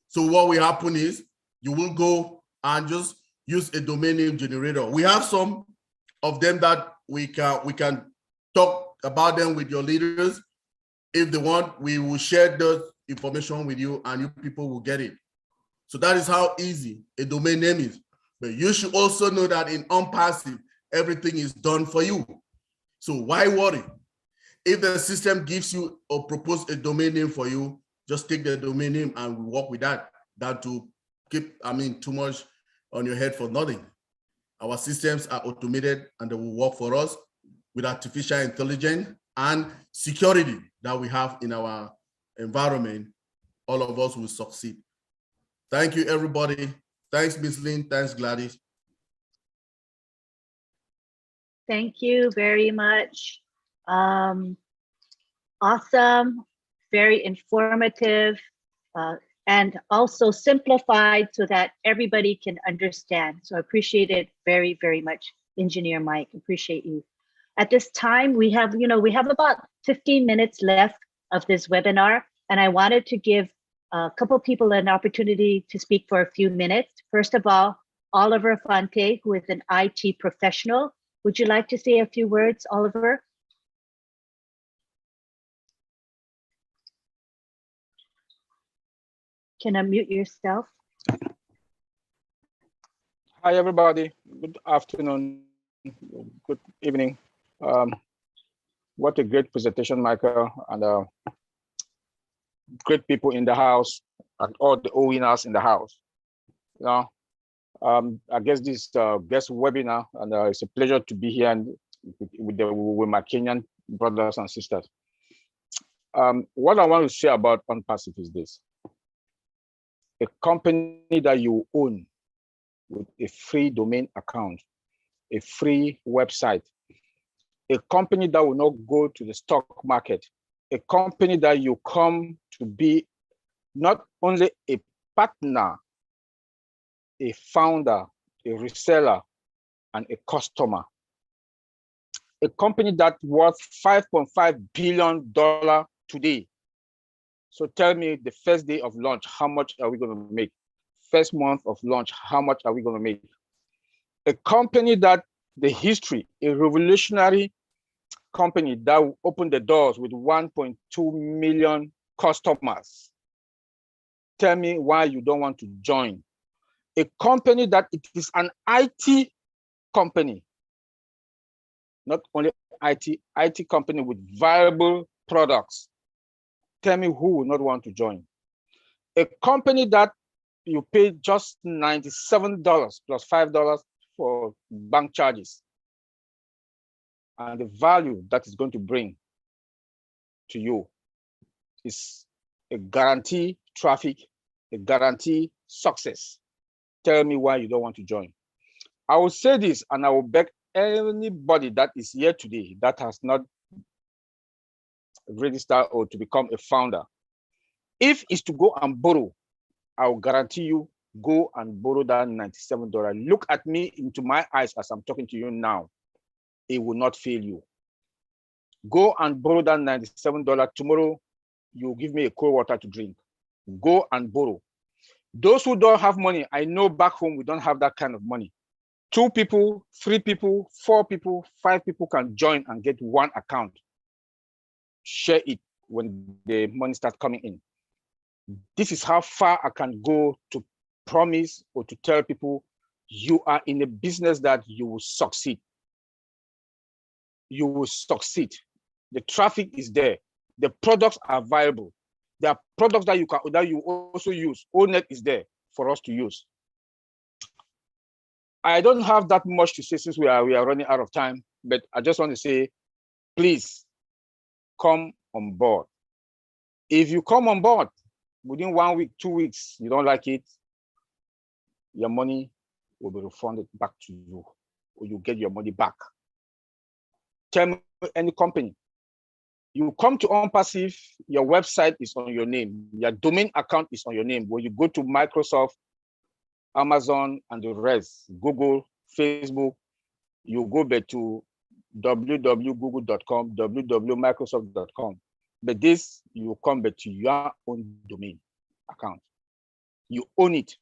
So what will happen is you will go and just use a domain name generator. We have some of them that we can talk about them with your leaders. If they want, we will share the information with you and you people will get it. So that is how easy a domain name is. But you should also know that in Onpassive, everything is done for you. So why worry? If the system gives you or propose a domain name for you, just take the domain name and we work with that to keep, too much on your head for nothing. Our systems are automated and they will work for us with artificial intelligence and security that we have in our environment. All of us will succeed. Thank you, everybody. Thanks, Ms. Lynn. Thanks, Gladys. Thank you very much. Awesome, very informative, and also simplified so that everybody can understand. So I appreciate it very, very much, Engineer Mike. Appreciate you. At this time, we have about 15 minutes left of this webinar, and I wanted to give a couple people an opportunity to speak for a few minutes. First of all, Oliver Fonte, who is an IT professional. Would you like to say a few words, Oliver? Can unmute yourself. Hi, everybody. Good afternoon. Good evening. What a great presentation, Michael, and great people in the house, and all the winners in the house. I guess this guest webinar, and it's a pleasure to be here and with my Kenyan brothers and sisters. What I want to say about Onpassive is this: a company that you own with a free domain account, a free website, a company that will not go to the stock market, a company that you come to be not only a partner, a founder, a reseller, and a customer. A company that's worth $5.5 billion today. So tell me, the first day of launch, how much are we going to make? First month of launch, how much are we going to make? A company that the history, a revolutionary company that will open the doors with 1.2 million customers. Tell me why you don't want to join. A company that it is an IT company, not only IT company with viable products. Tell me who will not want to join. A company that you pay just $97 plus $5 for bank charges, and the value that is going to bring to you is a guarantee traffic, a guarantee success. Tell me why you don't want to join. I will say this, and I will beg anybody that is here today that has not registered or to become a founder. If it's to go and borrow, I will guarantee you, go and borrow that $97. Look at me into my eyes as I'm talking to you now. It will not fail you. Go and borrow that $97. Tomorrow, you give me a cold water to drink. Go and borrow. Those who don't have money, I know back home we don't have that kind of money. 2 people, 3 people, 4 people, 5 people can join and get one account. Share it when the money starts coming in. This is how far I can go to promise or to tell people you are in a business that you will succeed. You will succeed. The traffic is there. The products are viable. There are products that you also use. ONET is there for us to use. I don't have that much to say since we are running out of time, but I just want to say, please come on board. If you come on board within 1 week, 2 weeks, you don't like it, your money will be refunded back to you, or you get your money back. Tell me any company. You come to Onpassive, your website is on your name, your domain account is on your name. When you go to Microsoft, Amazon, and the rest, Google, Facebook, you go back to www.google.com, www.microsoft.com. But this, you come back to your own domain account. You own it.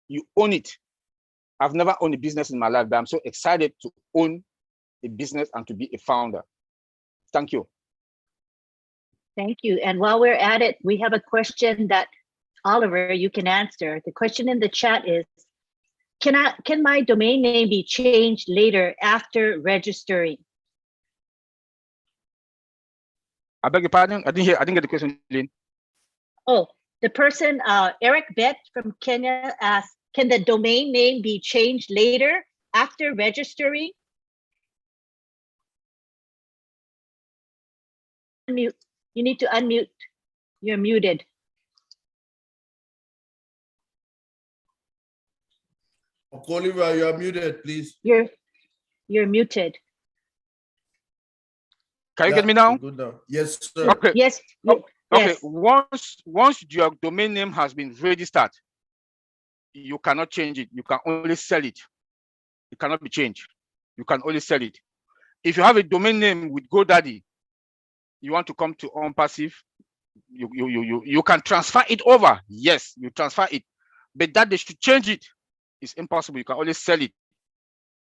You own it. I've never owned a business in my life, but I'm so excited to own a business and to be a founder. Thank you. Thank you. And while we're at it, we have a question that, Oliver, you can answer. The question in the chat is, can my domain name be changed later after registering? I beg your pardon? I didn't get the question, Lynn. Oh, The person, Eric Bet from Kenya asked, can the domain name be changed later after registering? Unmute. You need to unmute. You're muted. Okoliva, you are muted, please. You're muted. Can you Yeah, get me now? good now. Yes, sir. Okay. Yes. Okay. Yes. Once your domain name has been registered, you cannot change it. You can only sell it. It cannot be changed. You can only sell it. If you have a domain name with GoDaddy, you want to come to Onpassive, you can transfer it over. Yes, you transfer it, but that they should change it is impossible. You can only sell it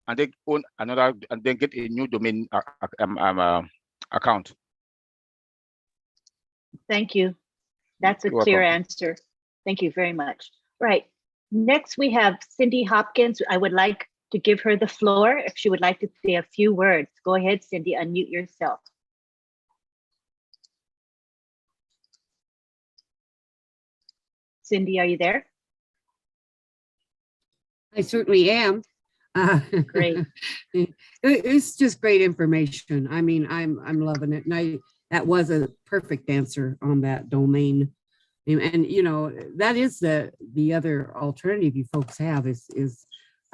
and then own another and then get a new domain account. Thank you. That's a You're clear welcome. answer. Thank you very much. Right. Next, we have Cindy Hopkins. I would like to give her the floor if she would like to say a few words. Go ahead, Cindy, unmute yourself. Cindy, are you there? I certainly am. Great. It's just great information. I mean, I'm loving it. And that was a perfect answer on that domain. And you know, that is the other alternative you folks have is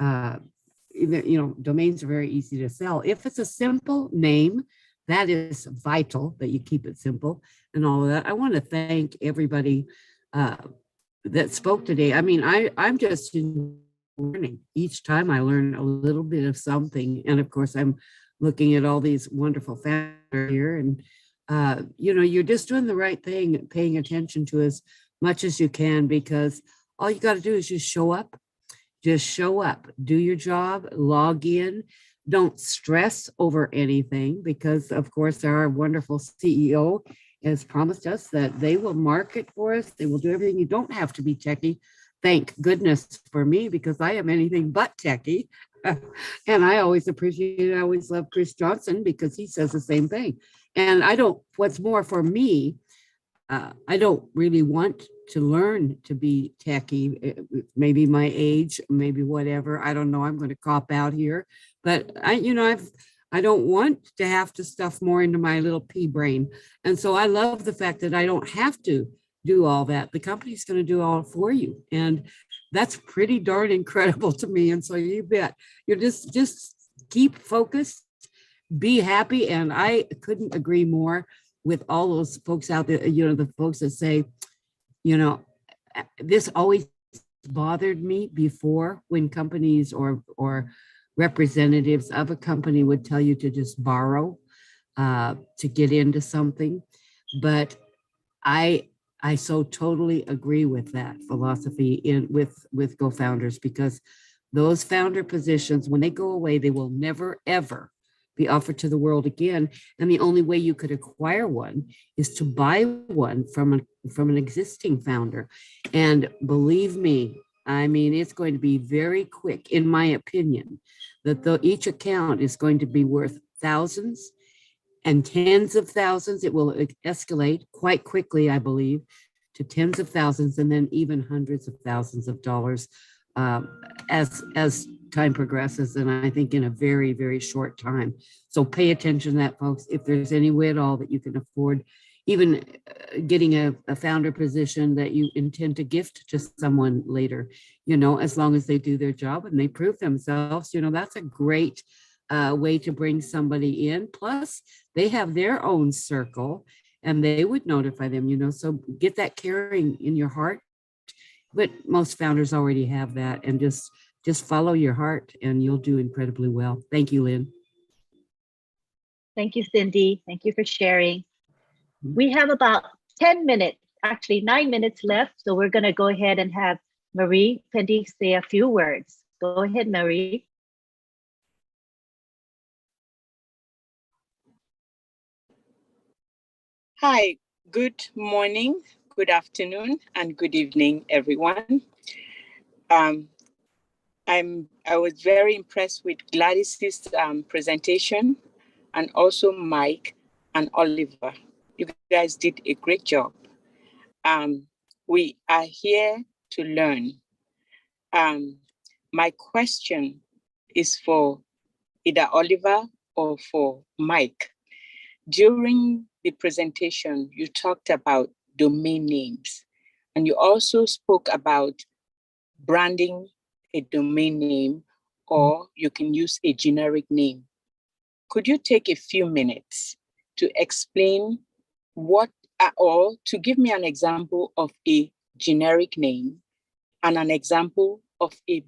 you know, domains are very easy to sell. If it's a simple name, that is vital that you keep it simple and all of that. I want to thank everybody that spoke today. I mean, I'm just learning. Each time I learn a little bit of something. And of course, I'm looking at all these wonderful founders here. And, you know, you're just doing the right thing, paying attention to as much as you can, because all you got to do is just show up. Just show up, do your job, log in. Don't stress over anything, because of course our wonderful CEO has promised us that they will market for us. They will do everything. You don't have to be techie. Thank goodness for me, because I am anything but techie. And I always appreciate it. I always love Chris Johnson because he says the same thing. And what's more for me, I don't really want to learn to be techie, maybe my age, maybe whatever. I don't know. I'm going to cop out here, but I don't want to have to stuff more into my little pea brain. And so I love the fact that I don't have to do all that. The company's going to do all for you. And that's pretty darn incredible to me. And so you bet you just keep focused, be happy. And I couldn't agree more with all those folks out there, you know, the folks that say, you know, this always bothered me before when companies or representatives of a company would tell you to just borrow to get into something. But I so totally agree with that philosophy with co-founders, because those founder positions, when they go away, they will never, ever be offered to the world again. And the only way you could acquire one is to buy one from an existing founder. And believe me, I mean, it's going to be very quick, in my opinion, that each account is going to be worth thousands and tens of thousands. It will escalate quite quickly, I believe, to tens of thousands and then even hundreds of thousands of dollars as time progresses, and I think in a very, very short time. So pay attention to that, folks. If there's any way at all that you can afford, even getting a founder position that you intend to gift to someone later, you know, as long as they do their job and they prove themselves, you know, that's a great way to bring somebody in. Plus, they have their own circle and they would notify them, you know, so get that caring in your heart. But most founders already have that, and just follow your heart and you'll do incredibly well. Thank you, Lynn. Thank you, Cindy. Thank you for sharing. We have about 10 minutes, actually 9 minutes left. So we're going to go ahead and have Marie Pendy say a few words. Go ahead, Marie. Hi, good morning, good afternoon, and good evening, everyone. I was very impressed with Gladys's presentation, and also Mike and Oliver. You guys did a great job. We are here to learn. My question is for either Oliver or for Mike. During the presentation, you talked about domain names, and you also spoke about branding a domain name, or you can use a generic name. Could you take a few minutes to explain what, or to give me an example of a generic name and an example of a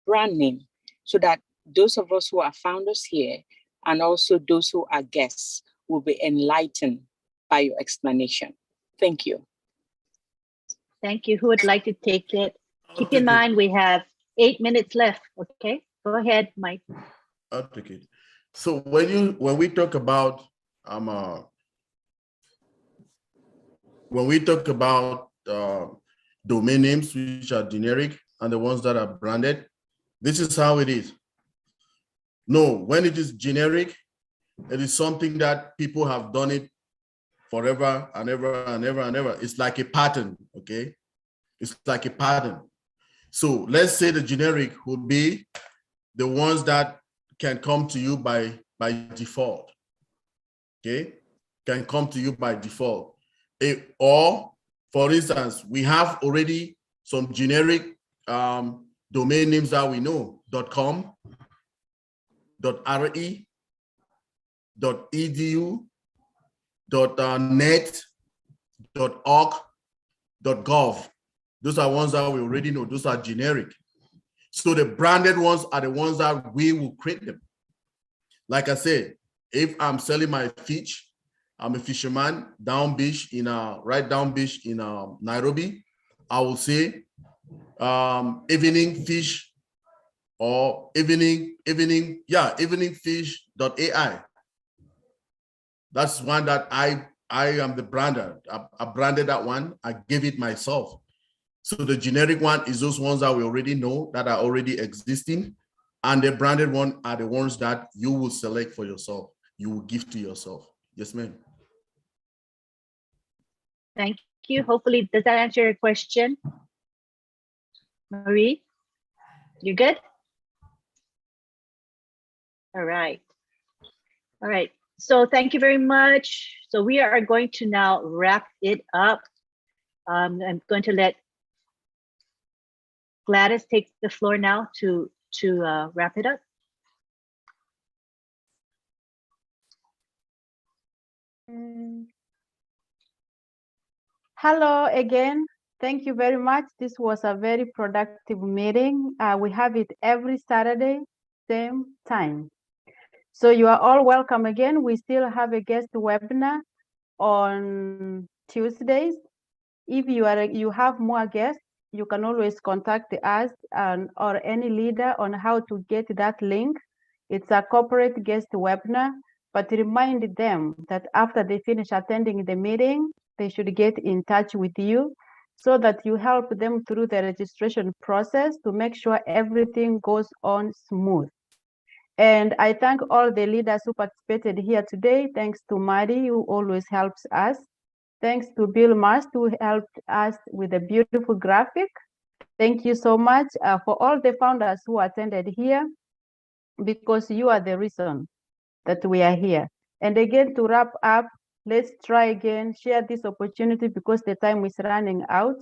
brand name, so that those of us who are founders here and also those who are guests will be enlightened by your explanation? Thank you. Thank you. Who would like to take it? I'll Keep take in it. mind, we have 8 minutes left. Okay, go ahead, Mike. I'll take it. So when we talk about domain names, which are generic, and the ones that are branded, this is how it is. No, when it is generic, it is something that people have done it forever and ever and ever and ever. It's like a pattern, okay? It's like a pattern. So let's say the generic would be the ones that can come to you by default, okay? Can come to you by default. Or, for instance, we have already some generic domain names that we know: .com, .re, .edu, .net, .org, .gov. Those are ones that we already know. Those are generic. So the branded ones are the ones that we will create them. Like I said, if I'm selling my fish, I'm a fisherman down beach right down beach in Nairobi, I will say evening fish or evening fish.ai. That's one that I am the brander. I branded that one. I gave it myself. So the generic one is those ones that we already know that are already existing. And the branded one are the ones that you will select for yourself. You will give to yourself. Yes, ma'am. Thank you. Hopefully, does that answer your question? Marie, you good? All right. All right. So thank you very much. So we are going to now wrap it up. I'm going to let Gladys take the floor now to wrap it up. Hello again. Thank you very much. This was a very productive meeting. We have it every Saturday, same time. So you are all welcome again. We still have a guest webinar on Tuesdays. If you have more guests, you can always contact us or any leader on how to get that link. It's a corporate guest webinar, but remind them that after they finish attending the meeting, they should get in touch with you so that you help them through the registration process to make sure everything goes on smooth. And I thank all the leaders who participated here today. Thanks to Mari, who always helps us. Thanks to Bill Mast, who helped us with a beautiful graphic. Thank you so much for all the founders who attended here, because you are the reason that we are here. And again, to wrap up, let's try again, share this opportunity because the time is running out.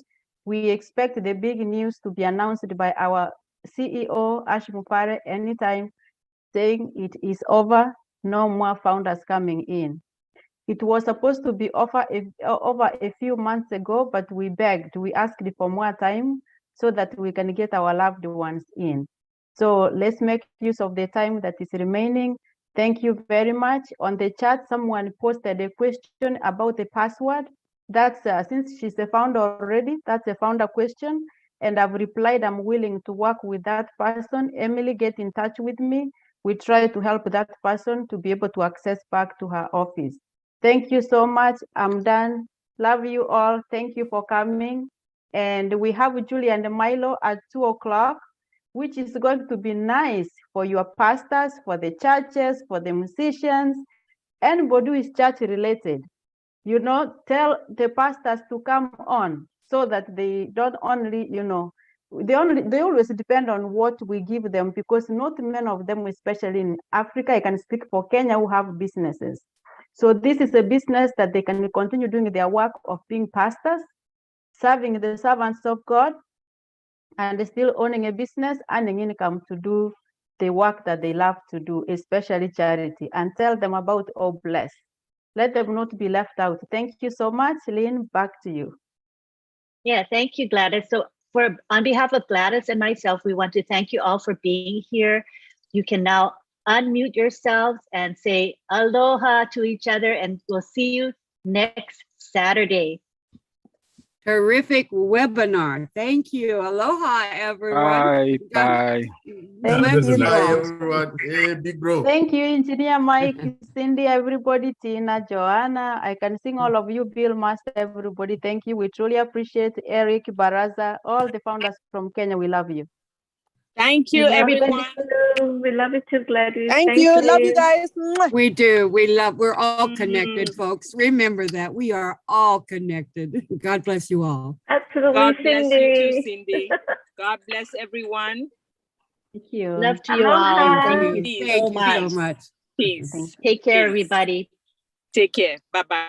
We expect the big news to be announced by our CEO, Mufareh, anytime, saying it is over, no more founders coming in. It was supposed to be over a few months ago, but we begged, we asked for more time so that we can get our loved ones in. So let's make use of the time that is remaining. Thank you very much. On the chat, someone posted a question about the password. That's since she's a founder already, that's a founder question. And I've replied, I'm willing to work with that person. Emily, get in touch with me. We try to help that person to be able to access back to her office. Thank you so much. I'm done. Love you all. Thank you for coming. And we have Julie and Milo at 2 o'clock, which is going to be nice for your pastors, for the churches, for the musicians, anybody who is church related. You know, tell the pastors to come on so that they don't only, they always depend on what we give them, because not many of them, especially in Africa, I can speak for Kenya, who have businesses. So this is a business that they can continue doing their work of being pastors, serving the servants of God, and still owning a business, earning income to do the work that they love to do, especially charity. And tell them about All Bless. Let them not be left out. Thank you so much. Lynn, back to you. Yeah, thank you, Gladys. So on behalf of Gladys and myself, we want to thank you all for being here. You can now unmute yourselves and say aloha to each other, and we'll see you next Saturday. Terrific webinar. Thank you. Aloha, everyone. Bye. Bye. Thank Bless you. you Bye, all. everyone. Hey, big bro. Thank you, Engineer Mike, Cindy, everybody, Tina, Joanna. I can sing all of you, Bill Master, everybody. Thank you. We truly appreciate Eric, Baraza, all the founders from Kenya. We love you. Thank you, everyone. We love it too, Gladys. Thank you. Love you guys. We do. We're all connected, folks. Remember that. We are all connected. God bless you all. Absolutely, God bless you too, Cindy. Cindy. God bless everyone. Thank you. Love to you all. Aloha. Thank you Peace. so Thank you so much. much. Peace. Take care, Peace. everybody. Take care. Bye-bye.